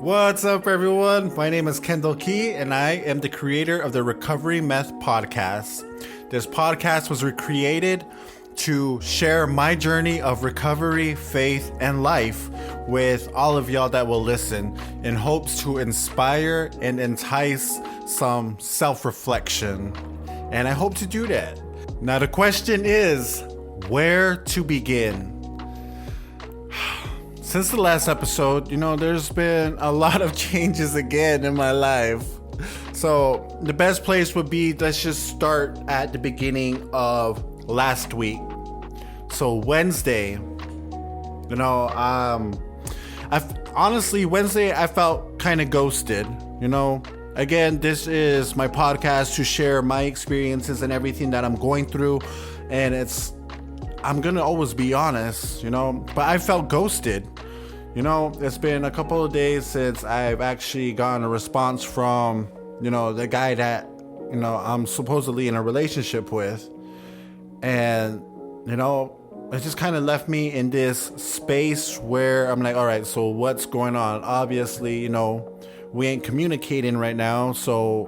What's up, everyone? My name is Kendall Key, and I am the creator of the Recovery Meth podcast. This podcast was created to share my journey of recovery, faith, and life with all of y'all that will listen in hopes to inspire and entice some self-reflection. And I hope to do that. Now, the question is, where to begin? Since the last episode, there's been a lot of changes again in my life. So the best place would be, let's just start at the beginning of last week. So Wednesday, Wednesday I felt kind of ghosted, Again, this is my podcast to share my experiences and everything that I'm going through. And I'm going to always be honest, but I felt ghosted. It's been a couple of days since I've actually gotten a response from, the guy that, I'm supposedly in a relationship with. And, it just kind of left me in this space where I'm like, all right, so what's going on? Obviously, we ain't communicating right now. So,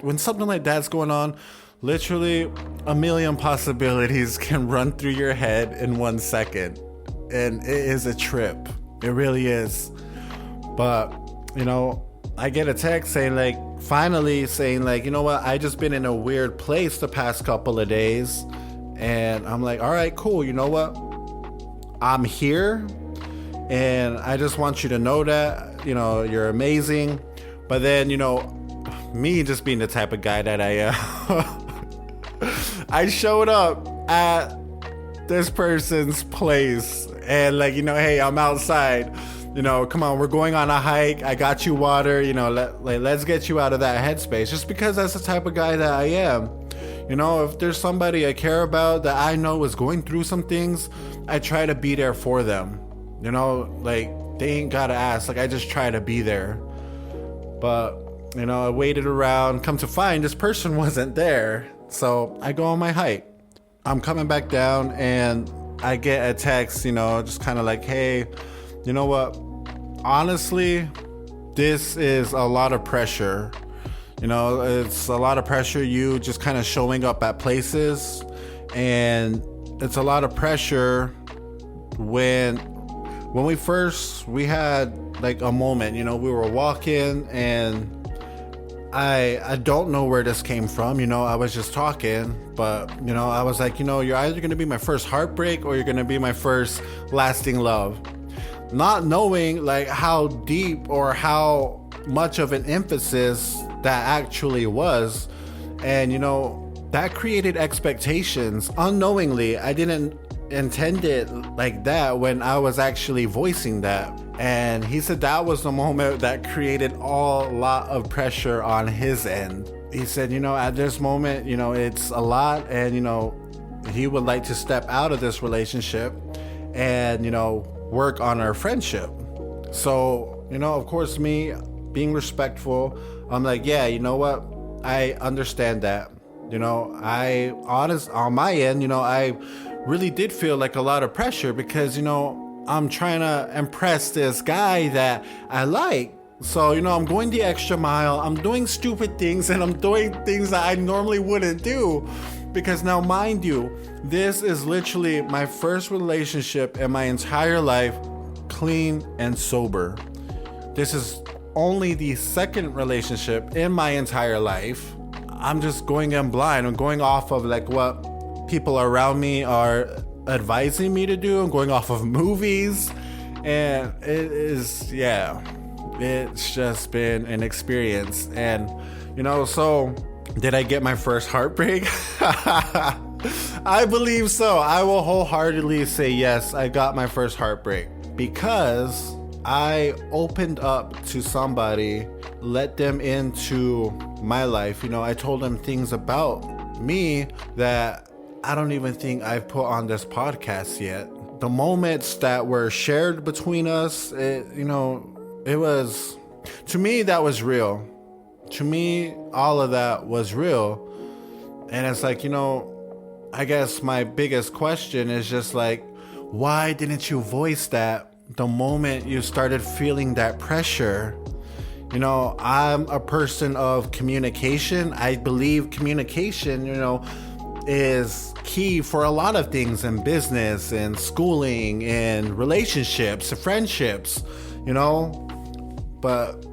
when something like that's going on, literally a million possibilities can run through your head in 1 second. And it is a trip. It really is. But, I get a text finally saying, you know what? I just been in a weird place the past couple of days. And I'm like, all right, cool. You know what? I'm here. And I just want you to know that, you're amazing. But then, me just being the type of guy that I am, I showed up at this person's place and hey, I'm outside, come on, we're going on a hike, I got you water, let's get you out of that headspace, just because that's the type of guy that I am. If there's somebody I care about that I know is going through some things, I try to be there for them. They ain't gotta ask, I just try to be there. But I waited around, come to find this person wasn't there, so I go on my hike. I'm coming back down and I get a text, just kind of like, hey, you know what? Honestly, this is a lot of pressure. It's a lot of pressure, you just kind of showing up at places. And it's a lot of pressure when we had a moment, we were walking and I don't know where this came from. I was just talking, but, I was like, you're either going to be my first heartbreak or you're going to be my first lasting love. Not knowing how deep or how much of an emphasis that actually was. And, that created expectations. Unknowingly, I didn't intend it like that when I was actually voicing that. And he said that was the moment that created a lot of pressure on his end. He said, at this moment, it's a lot, and, he would like to step out of this relationship and, work on our friendship. So, of course, me being respectful, I'm like, yeah, you know what? I understand that. On my end, I really did feel like a lot of pressure because, I'm trying to impress this guy that I like. So, I'm going the extra mile. I'm doing stupid things and I'm doing things that I normally wouldn't do. Because now, mind you, this is literally my first relationship in my entire life, clean and sober. This is only the second relationship in my entire life. I'm just going in blind. I'm going off of what people around me are advising me to do. I'm going off of movies, and it's just been an experience. And so did I get my first heartbreak? I believe so. I will wholeheartedly say yes, I got my first heartbreak because I opened up to somebody, let them into my life. I told them things about me that I don't even think I've put on this podcast yet. The moments that were shared between us, it was, to me, that was real. To me, all of that was real. And it's I guess my biggest question is just why didn't you voice that the moment you started feeling that pressure. You know, I'm a person of communication. I believe communication, is key for a lot of things in business and schooling and relationships and friendships, But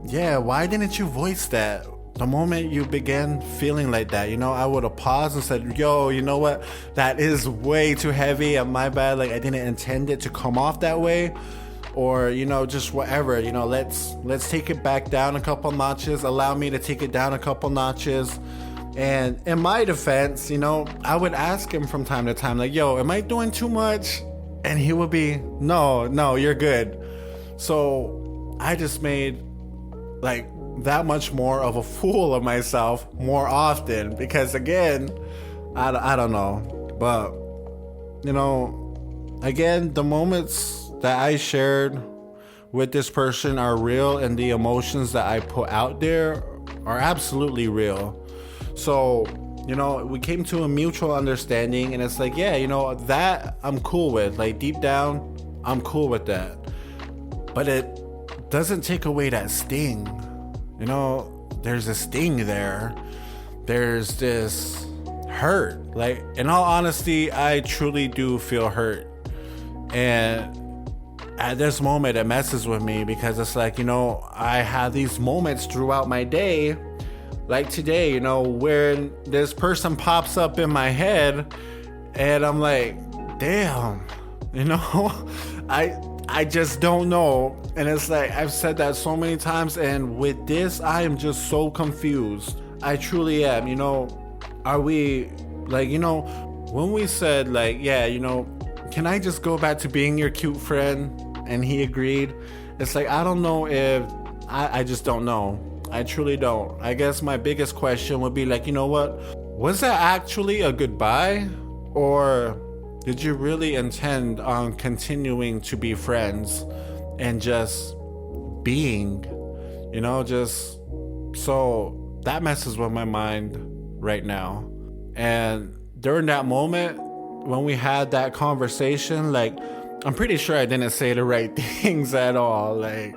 yeah, why didn't you voice that? The moment you began feeling like that, I would have paused and said, yo, you know what? That is way too heavy and my bad. Like, I didn't intend it to come off that way. Or, just whatever, let's take it back down a couple notches. Allow me to take it down a couple notches. And in my defense, I would ask him from time to time, like, yo, am I doing too much? And he would be, no, you're good. So I just made like that much more of a fool of myself more often because, again, I don't know. But, again, the moments that I shared with this person are real, and the emotions that I put out there are absolutely real. So, we came to a mutual understanding, and it's like, yeah, that I'm cool with. Like, deep down, I'm cool with that. But it doesn't take away that sting. There's a sting there. There's this hurt. Like, in all honesty, I truly do feel hurt. And at this moment, it messes with me because it's like, I have these moments throughout my day, like today, when this person pops up in my head and I'm like, damn, I just don't know. And it's like, I've said that so many times, and with this, I am just so confused. I truly am. Are we, like, when we said, like, yeah, can I just go back to being your cute friend? And he agreed. It's like, I don't know if, I just don't know. I truly don't. I guess my biggest question would be like, what? Was that actually a goodbye? Or did you really intend on continuing to be friends and just being, just so that messes with my mind right now. And during that moment, when we had that conversation, like, I'm pretty sure I didn't say the right things at all. Like,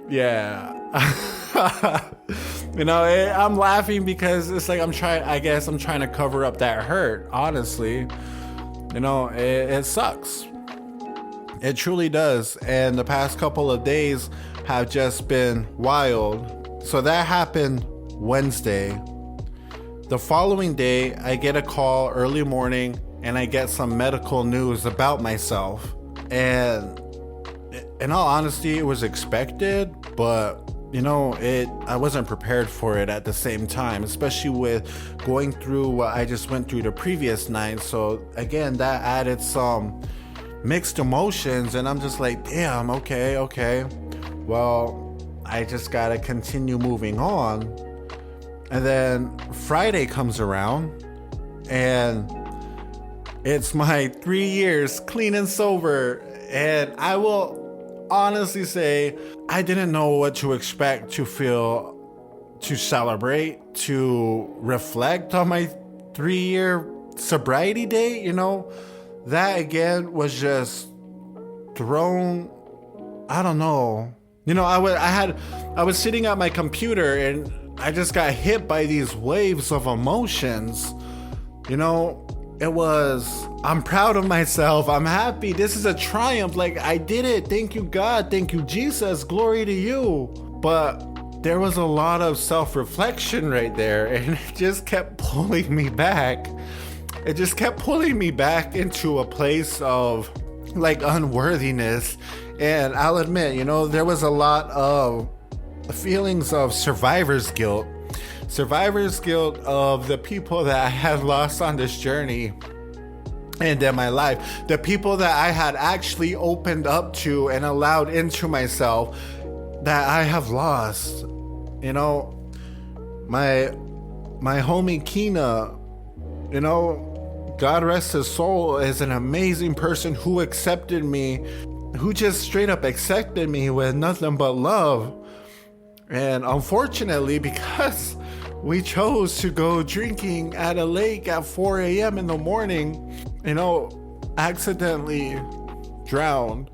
yeah. I'm laughing because it's like I'm trying to cover up that hurt, honestly. It sucks. It truly does. And the past couple of days have just been wild. So that happened Wednesday. The following day, I get a call early morning and I get some medical news about myself. And in all honesty, it was expected, but I wasn't prepared for it at the same time, especially with going through what I just went through the previous night. So again, that added some mixed emotions, and I'm just like, damn, okay. Well, I just gotta continue moving on. And then Friday comes around, and it's my 3 years clean and sober, and I will honestly say I didn't know what to expect, to feel, to celebrate, to reflect on my 3-year sobriety date. That again was just thrown. I don't know. I was sitting at my computer and I just got hit by these waves of emotions. It was, I'm proud of myself. I'm happy. This is a triumph. Like, I did it. Thank you, God. Thank you, Jesus. Glory to you. But there was a lot of self-reflection right there, and it just kept pulling me back. It just kept pulling me back into a place of, like, unworthiness. And I'll admit, there was a lot of feelings of survivor's guilt of the people that I had lost on this journey and in my life, the people that I had actually opened up to and allowed into myself that I have lost. My homie Keena, God rest his soul, is an amazing person who accepted me, who just straight up accepted me with nothing but love. And unfortunately, because we chose to go drinking at a lake at 4 a.m. in the morning, accidentally drowned.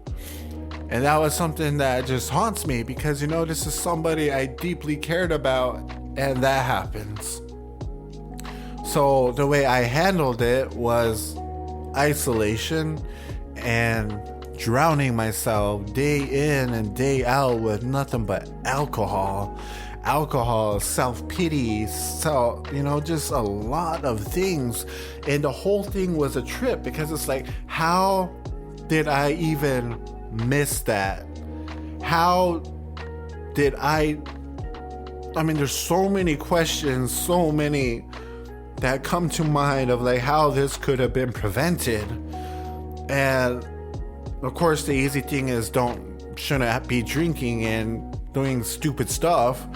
And that was something that just haunts me because, this is somebody I deeply cared about, and that happens. So the way I handled it was isolation and drowning myself day in and day out with nothing but alcohol, self-pity, just a lot of things. And the whole thing was a trip because it's like, how did I even miss that? How did there's so many questions, so many that come to mind of like how this could have been prevented. And of course the easy thing is shouldn't be drinking and doing stupid stuff,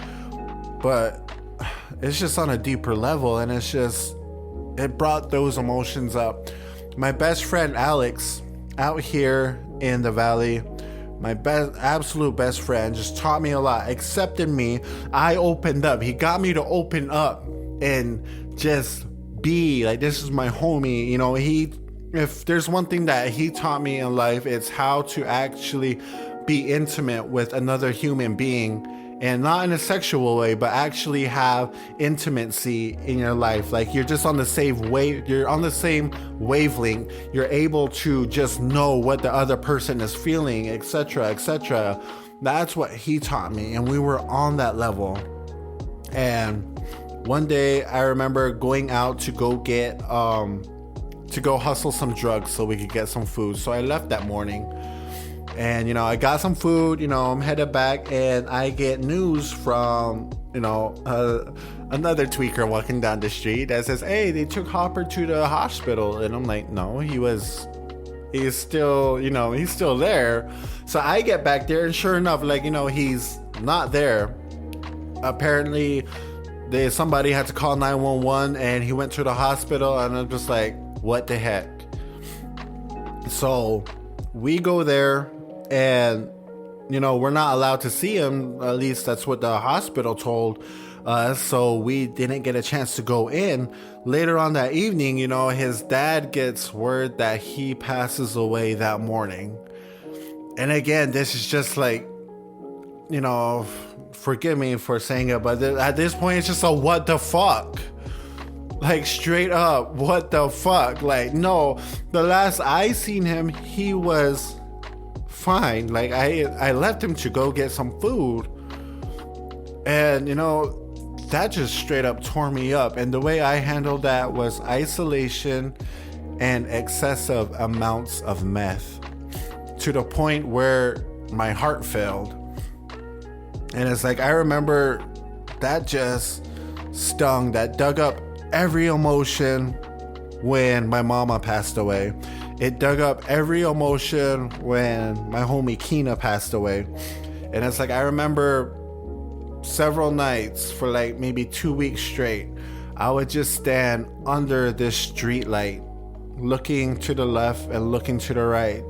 but it's just on a deeper level, and it brought those emotions up. My best friend Alex out here in the valley, my absolute best friend, just taught me a lot, accepted me. I opened up. He got me to open up and just be like, this is my homie. If there's one thing that he taught me in life, it's how to actually be intimate with another human being, and not in a sexual way, but actually have intimacy in your life. Like, you're just on the same you're on the same wavelength. You're able to just know what the other person is feeling, etc., etc. That's what he taught me, and we were on that level. And one day I remember going out to go hustle some drugs so we could get some food. So I left that morning, and I got some food. I'm headed back, and I get news from another tweaker walking down the street that says, hey, they took Hopper to the hospital. And I'm like, no, he's still there. So I get back there, and sure enough, he's not there. Apparently somebody had to call 911, and he went to the hospital, and I'm just like, what the heck? So we go there, and we're not allowed to see him. At least that's what the hospital told us. So we didn't get a chance to go in. Later on that evening, his dad gets word that he passes away that morning. And again, this is just like, forgive me for saying it, but at this point, it's just a what the fuck? Like, straight up, what the fuck? Like, no, the last I seen him, he was fine. Like, I left him to go get some food, and that just straight up tore me up. And the way I handled that was isolation and excessive amounts of meth, to the point where my heart failed. And it's like, I remember that just stung, that dug up every emotion when my mama passed away. It dug up every emotion when my homie Keena passed away. And it's like, I remember several nights for like maybe 2 weeks straight, I would just stand under this street light, looking to the left and looking to the right,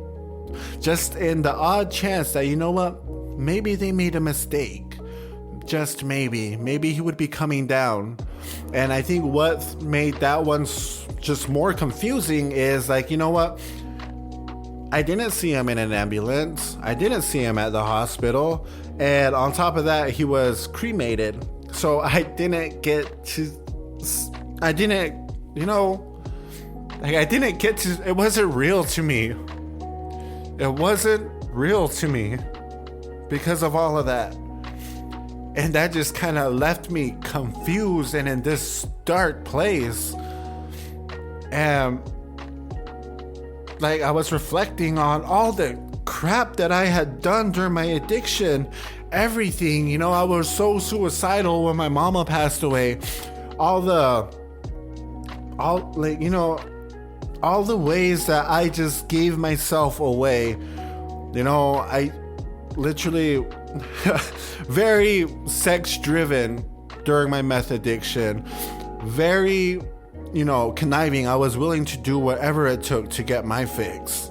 just in the odd chance that, maybe they made a mistake. Just maybe he would be coming down. And I think what made that one just more confusing is like, I didn't see him in an ambulance. I didn't see him at the hospital. And on top of that, he was cremated. So I didn't get to, it wasn't real to me. It wasn't real to me because of all of that. And that just kind of left me confused and in this dark place. And I was reflecting on all the crap that I had done during my addiction. Everything, I was so suicidal when my mama passed away. All the ways that I just gave myself away. I literally very sex driven during my meth addiction, very conniving. I was willing to do whatever it took to get my fix,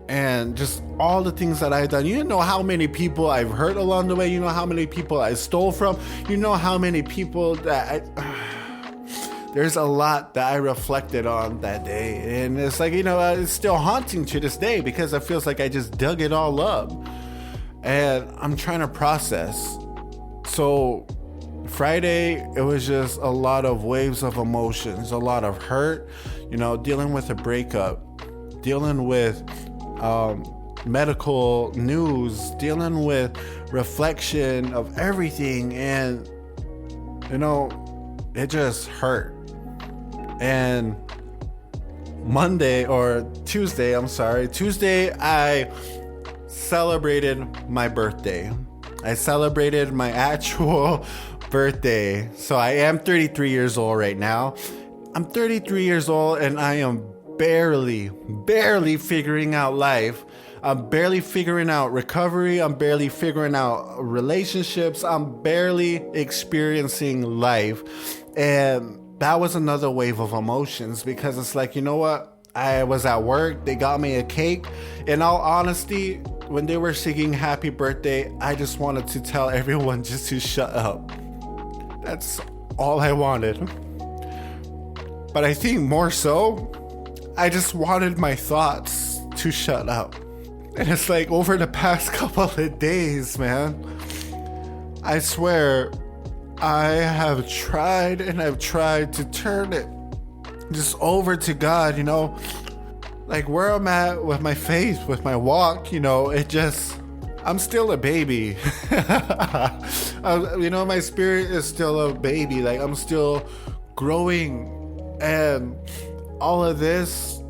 and just all the things that I've done. You know how many people I've hurt along the way. You know how many people I stole from. You know how many people that there's a lot that I reflected on that day, and it's like, it's still haunting to this day because it feels like I just dug it all up. and I'm trying to process. So Friday, it was just a lot of waves of emotions, a lot of hurt, dealing with a breakup, dealing with medical news, dealing with reflection of everything. And, it just hurt. And Tuesday, I celebrated my birthday. I celebrated my actual birthday. So I am 33 years old right now. I'm 33 years old and I am barely figuring out life. I'm barely figuring out recovery. I'm barely figuring out relationships. I'm barely experiencing life. And that was another wave of emotions, because it's like, you know what? I was at work. They got me a cake. In all honesty, when they were singing happy birthday, I just wanted to tell everyone just to shut up. That's all I wanted. But I think more so, I just wanted my thoughts to shut up. And it's like over the past couple of days, man, I swear I have tried to turn it just over to God, like where I'm at with my faith, with my walk, I'm still a baby. My spirit is still a baby. Like I'm still growing, and all of this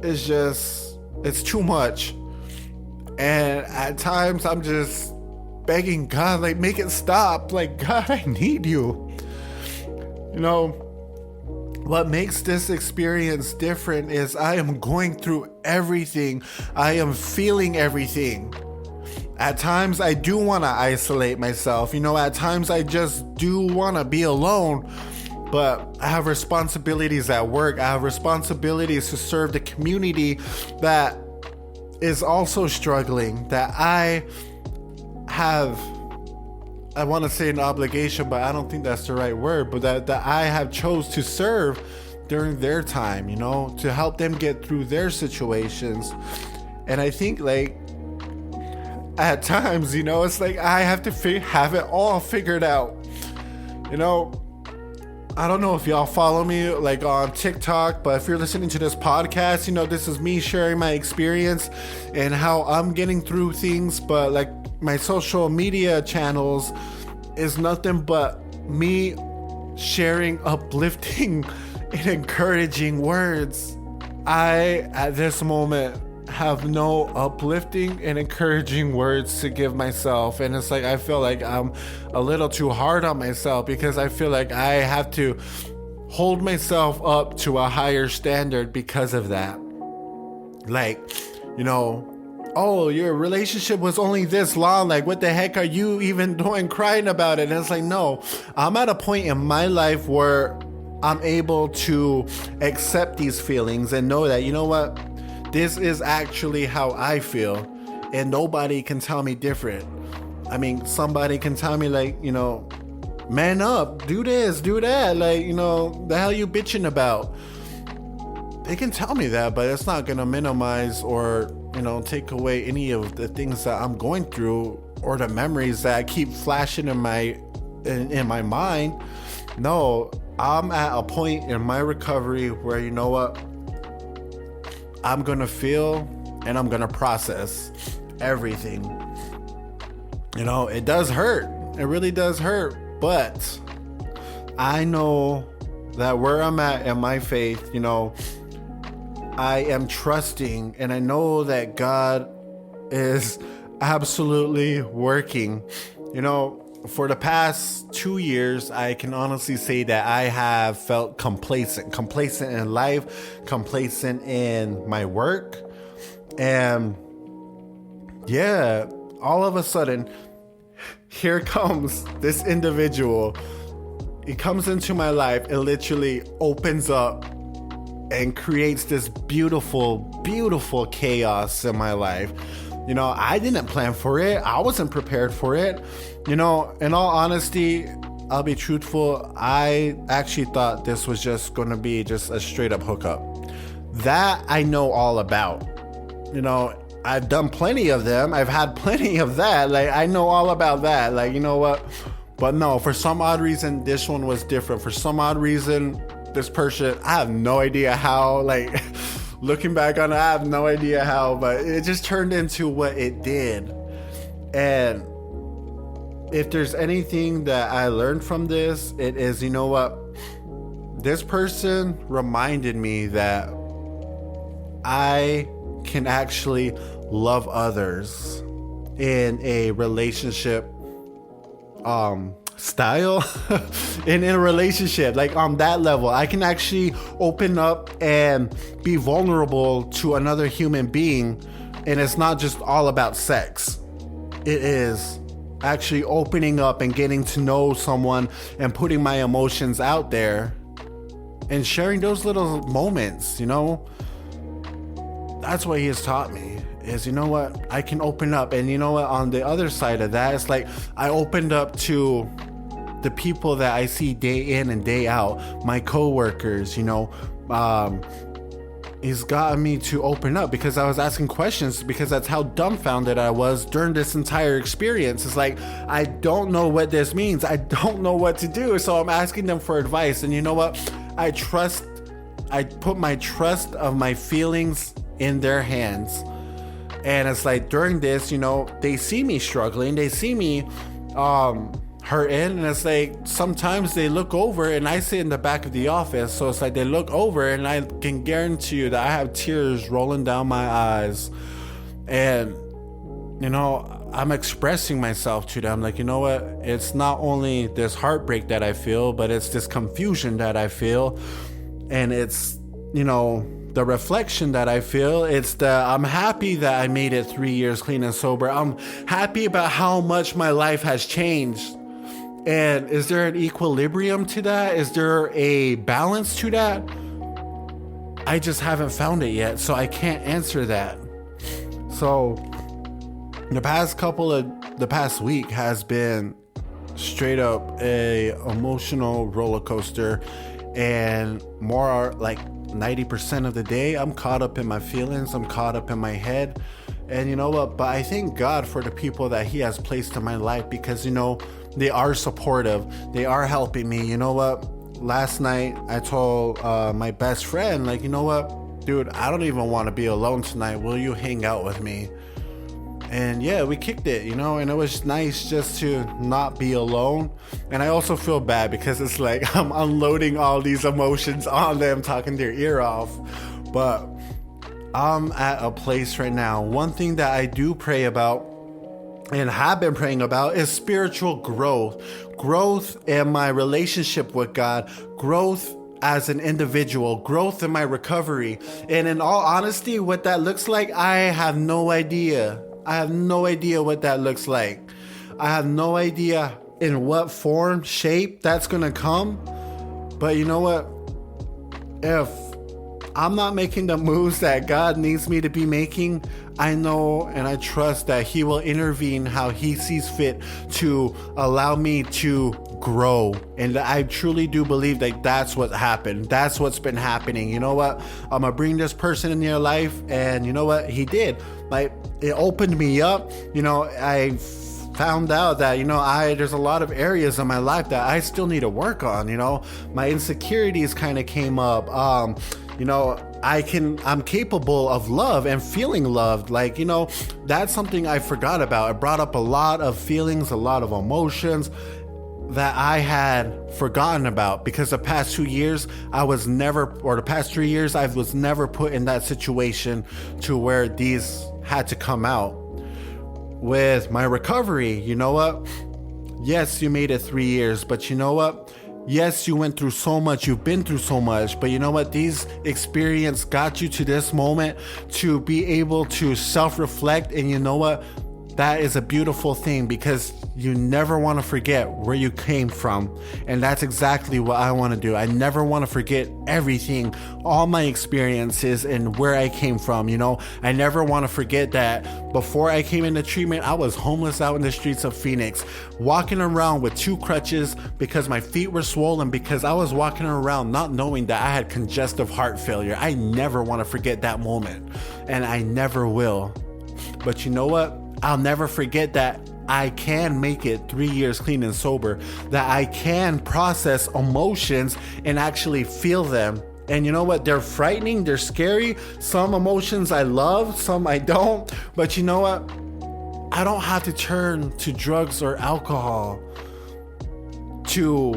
is just, it's too much. And at times I'm just begging God, like, make it stop. Like, God, I need you. What makes this experience different is I am going through everything. I am feeling everything. At times I do want to isolate myself. At times I just do want to be alone. But I have responsibilities at work. I have responsibilities to serve the community that is also struggling, that I want to say an obligation, but I don't think that's the right word, but that I have chose to serve during their time, to help them get through their situations. And I think like at times, it's like I have to have it all figured out. I don't know if y'all follow me like on TikTok, but if you're listening to this podcast, this is me sharing my experience and how I'm getting through things. But like my social media channels is nothing but me sharing uplifting and encouraging words. I, at this moment, have no uplifting and encouraging words to give myself. And it's like I feel like I'm a little too hard on myself, because I feel like I have to hold myself up to a higher standard because of that. Like, oh, your relationship was only this long, like what the heck are you even doing crying about it? And it's like, no, I'm at a point in my life where I'm able to accept these feelings and know that, what, this is actually how I feel, and nobody can tell me different. I mean, somebody can tell me like, man up, do this, do that. Like, the hell you bitching about? They can tell me that, but it's not going to minimize or, take away any of the things that I'm going through or the memories that I keep flashing in my mind. No, I'm at a point in my recovery where, what? I'm going to feel and I'm going to process everything. It does hurt. It really does hurt. But I know that where I'm at in my faith, I am trusting, and I know that God is absolutely working. For the past 2 years, I can honestly say that I have felt complacent in life, complacent in my work. And yeah, all of a sudden, here comes this individual. He comes into my life. It literally opens up and creates this beautiful, beautiful chaos in my life. I didn't plan for it. I wasn't prepared for it. In all honesty, I'll be truthful. I actually thought this was just going to be just a straight up hookup. That I know all about. I've done plenty of them. I've had plenty of that. Like, I know all about that. Like, you know what? But no, for some odd reason, this one was different. For some odd reason, this person, I have no idea how, like, looking back on it, I have no idea how, but it just turned into what it did. And if there's anything that I learned from this, it is, you know what? This person reminded me that I can actually love others in a relationship style. in a relationship, like on that level, I can actually open up and be vulnerable to another human being, and it's not just all about sex. It is actually opening up and getting to know someone and putting my emotions out there and sharing those little moments, you know. That's what he has taught me, is, you know what, I can open up. And you know what, on the other side of that, it's like I opened up to the people that I see day in and day out, my coworkers, you know. He's gotten me to open up because I was asking questions, because that's how dumbfounded I was during this entire experience. It's like, I don't know what this means. I don't know what to do. So I'm asking them for advice. And you know what? I put my trust of my feelings in their hands. And it's like, during this, you know, they see me struggling. They see me hurting. And it's like, sometimes they look over, and I sit in the back of the office. So it's like, they look over, and I can guarantee you that I have tears rolling down my eyes. And, you know, I'm expressing myself to them. Like, you know what? It's not only this heartbreak that I feel, but it's this confusion that I feel. And it's, you know, the reflection that I feel. It's I'm happy that I made it 3 years clean and sober. I'm happy about how much my life has changed. And is there an equilibrium to that? Is there a balance to that? I just haven't found it yet, so I can't answer that. So the past week has been straight up a emotional roller coaster, and more like 90% of the day I'm caught up in my feelings, I'm caught up in my head. And you know what, but I thank God for the people that he has placed in my life, because, you know, they are supportive, they are helping me. You know what, last night I told my best friend, like, you know what, dude, I don't even want to be alone tonight, will you hang out with me? And yeah, we kicked it, you know, and it was nice just to not be alone. And I also feel bad because it's like I'm unloading all these emotions on them, talking their ear off. But I'm at a place right now. One thing that I do pray about and have been praying about is spiritual growth in my relationship with God, growth as an individual, growth in my recovery. And in all honesty, what that looks like, I have no idea. I have no idea what that looks like. I have no idea in what form, shape that's gonna come. But you know what? If I'm not making the moves that God needs me to be making, I know and I trust that he will intervene how he sees fit to allow me to grow. And I truly do believe that that's what happened. That's what's been happening. You know what? I'm gonna bring this person in your life, and you know what? He did. Like, it opened me up. You know, I found out that, you know, there's a lot of areas in my life that I still need to work on. You know, my insecurities kind of came up. You know, I'm capable of love and feeling loved. Like, you know, that's something I forgot about. It brought up a lot of feelings, a lot of emotions that I had forgotten about, because the past 2 years the past 3 years, I was never put in that situation to where these had to come out. With my recovery, you know what? Yes, you made it 3 years, but you know what? Yes, you went through so much, you've been through so much, but you know what? These experiences got you to this moment to be able to self-reflect, and you know what? That is a beautiful thing, because you never want to forget where you came from. And that's exactly what I want to do. I never want to forget everything, all my experiences and where I came from. You know, I never want to forget that before I came into treatment, I was homeless out in the streets of Phoenix, walking around with 2 crutches because my feet were swollen, because I was walking around not knowing that I had congestive heart failure. I never want to forget that moment, and I never will. But you know what? I'll never forget that I can make it 3 years clean and sober, that I can process emotions and actually feel them. And you know what? They're frightening, they're scary. Some emotions I love, some I don't. But you know what? I don't have to turn to drugs or alcohol to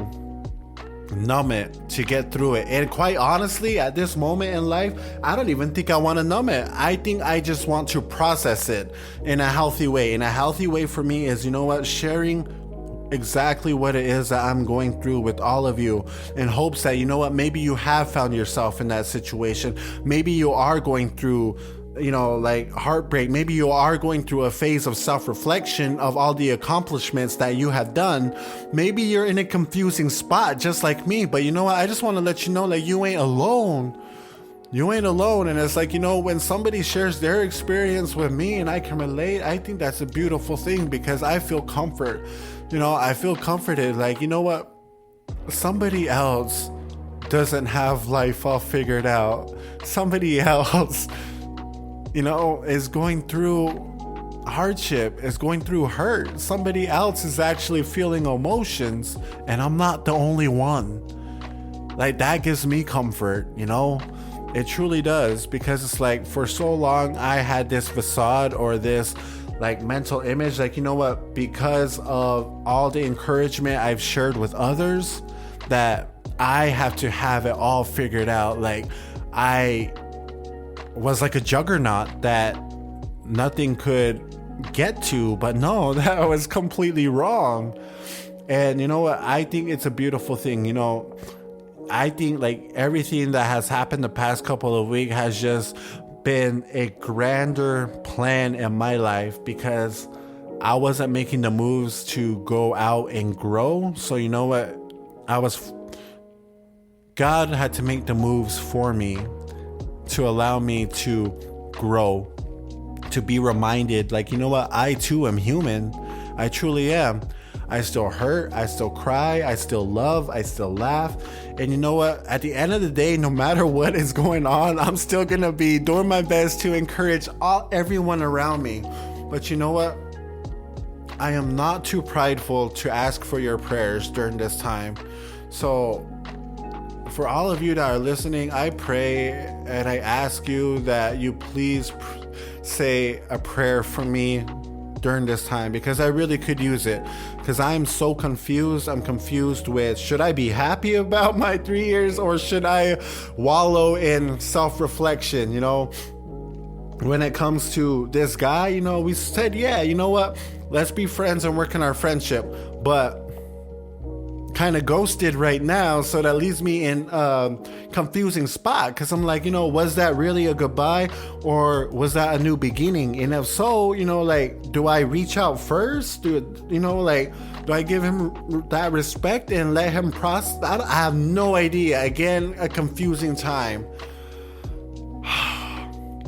numb it, to get through it. And quite honestly, at this moment in life, I don't even think I want to numb it. I think I just want to process it in a healthy way. And a healthy way for me is, you know what, sharing exactly what it is that I'm going through with all of you, in hopes that, you know what, maybe you have found yourself in that situation. Maybe you are going through, you know, like heartbreak. Maybe you are going through a phase of self-reflection of all the accomplishments that you have done. Maybe you're in a confusing spot just like me, but you know what, I just want to let you know, like, you ain't alone. You ain't alone. And it's like, you know, when somebody shares their experience with me and I can relate, I think that's a beautiful thing, because I feel comfort. You know, I feel comforted. Like, you know what? Somebody else doesn't have life all figured out. Somebody else, you know, is going through hardship, is going through hurt. Somebody else is actually feeling emotions, and I'm not the only one. Like, that gives me comfort, you know? It truly does, because it's like, for so long I had this facade or this like mental image, like, you know what, because of all the encouragement I've shared with others, that I have to have it all figured out. Like, I was like a juggernaut that nothing could get to. But no, that was completely wrong. And you know what, I think it's a beautiful thing. You know, I think like everything that has happened the past couple of weeks has just been a grander plan in my life, because I wasn't making the moves to go out and grow. So you know what, God had to make the moves for me to allow me to grow, to be reminded, like, you know what, I too am human. I truly am. I still hurt, I still cry, I still love, I still laugh. And you know what? At the end of the day, no matter what is going on, I'm still gonna be doing my best to encourage everyone around me. But you know what? I am not too prideful to ask for your prayers during this time. So for all of you that are listening, I pray and I ask you that you please say a prayer for me during this time, because I really could use it, because I'm so confused. I'm confused with, should I be happy about my 3 years, or should I wallow in self-reflection? You know, when it comes to this guy, you know, we said, yeah, you know what, let's be friends and work on our friendship, but kind of ghosted right now. So that leaves me in a confusing spot, because I'm like, you know, was that really a goodbye, or was that a new beginning? And if so, you know, like, do I reach out first? Do I give him that respect and let him process? I have no idea. Again, a confusing time.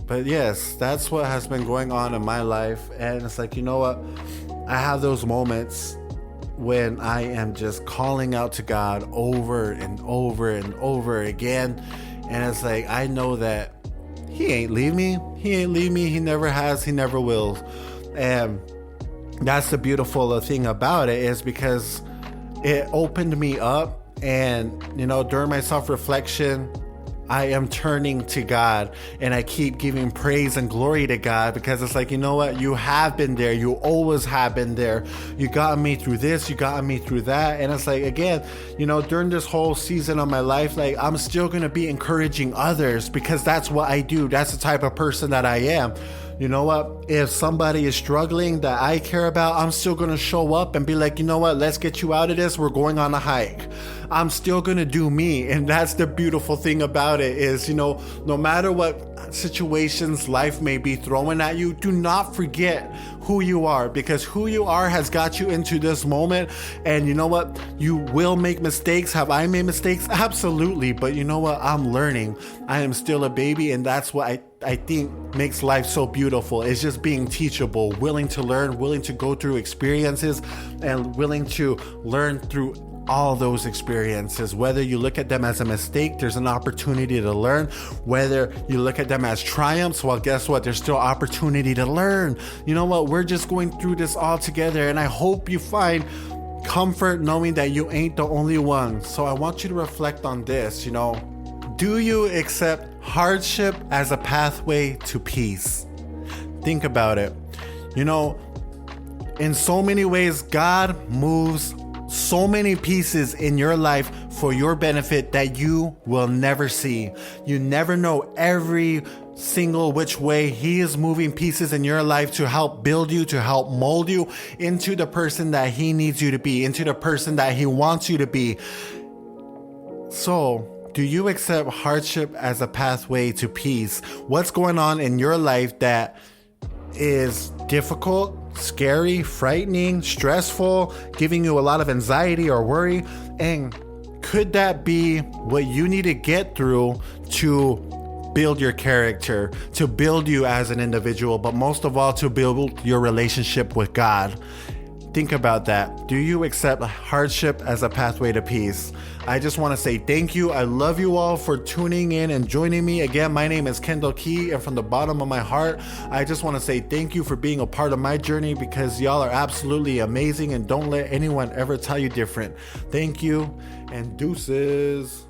But yes, that's what has been going on in my life. And it's like, you know what, I have those moments when I am just calling out to God over and over and over again. And it's like, I know that He ain't leave me. He ain't leave me. He never has. He never will. And that's the beautiful thing about it, is because it opened me up. And, you know, during my self-reflection, I am turning to God, and I keep giving praise and glory to God, because it's like, you know what, you have been there. You always have been there. You got me through this, you got me through that. And it's like, again, you know, during this whole season of my life, like, I'm still going to be encouraging others, because that's what I do. That's the type of person that I am. You know what, if somebody is struggling that I care about, I'm still going to show up and be like, you know what, let's get you out of this. We're going on a hike. I'm still going to do me. And that's the beautiful thing about it, is, you know, no matter what situations life may be throwing at you, do not forget who you are, because who you are has got you into this moment. And you know what, you will make mistakes. Have I made mistakes? Absolutely. But you know what, I'm learning. I am still a baby, and that's what I think makes life so beautiful. It's just being teachable, willing to learn, willing to go through experiences, and willing to learn through all those experiences. Whether you look at them as a mistake, there's an opportunity to learn. Whether you look at them as triumphs, well, guess what? There's still opportunity to learn. You know what? We're just going through this all together, and I hope you find comfort knowing that you ain't the only one. So I want you to reflect on this. Do you accept hardship as a pathway to peace? Think about it. In so many ways, God moves so many pieces in your life for your benefit that you will never see. You never know every single which way He is moving pieces in your life to help build you, to help mold you into the person that He needs you to be, into the person that He wants you to be. So, do you accept hardship as a pathway to peace? What's going on in your life that is difficult, scary, frightening, stressful, giving you a lot of anxiety or worry? And could that be what you need to get through to build your character, to build you as an individual, but most of all, to build your relationship with God? Think about that. Do you accept hardship as a pathway to peace? I just want to say thank you. I love you all for tuning in and joining me. Again, my name is Kendall Key, and from the bottom of my heart, I just want to say thank you for being a part of my journey, because y'all are absolutely amazing, and don't let anyone ever tell you different. Thank you, and deuces.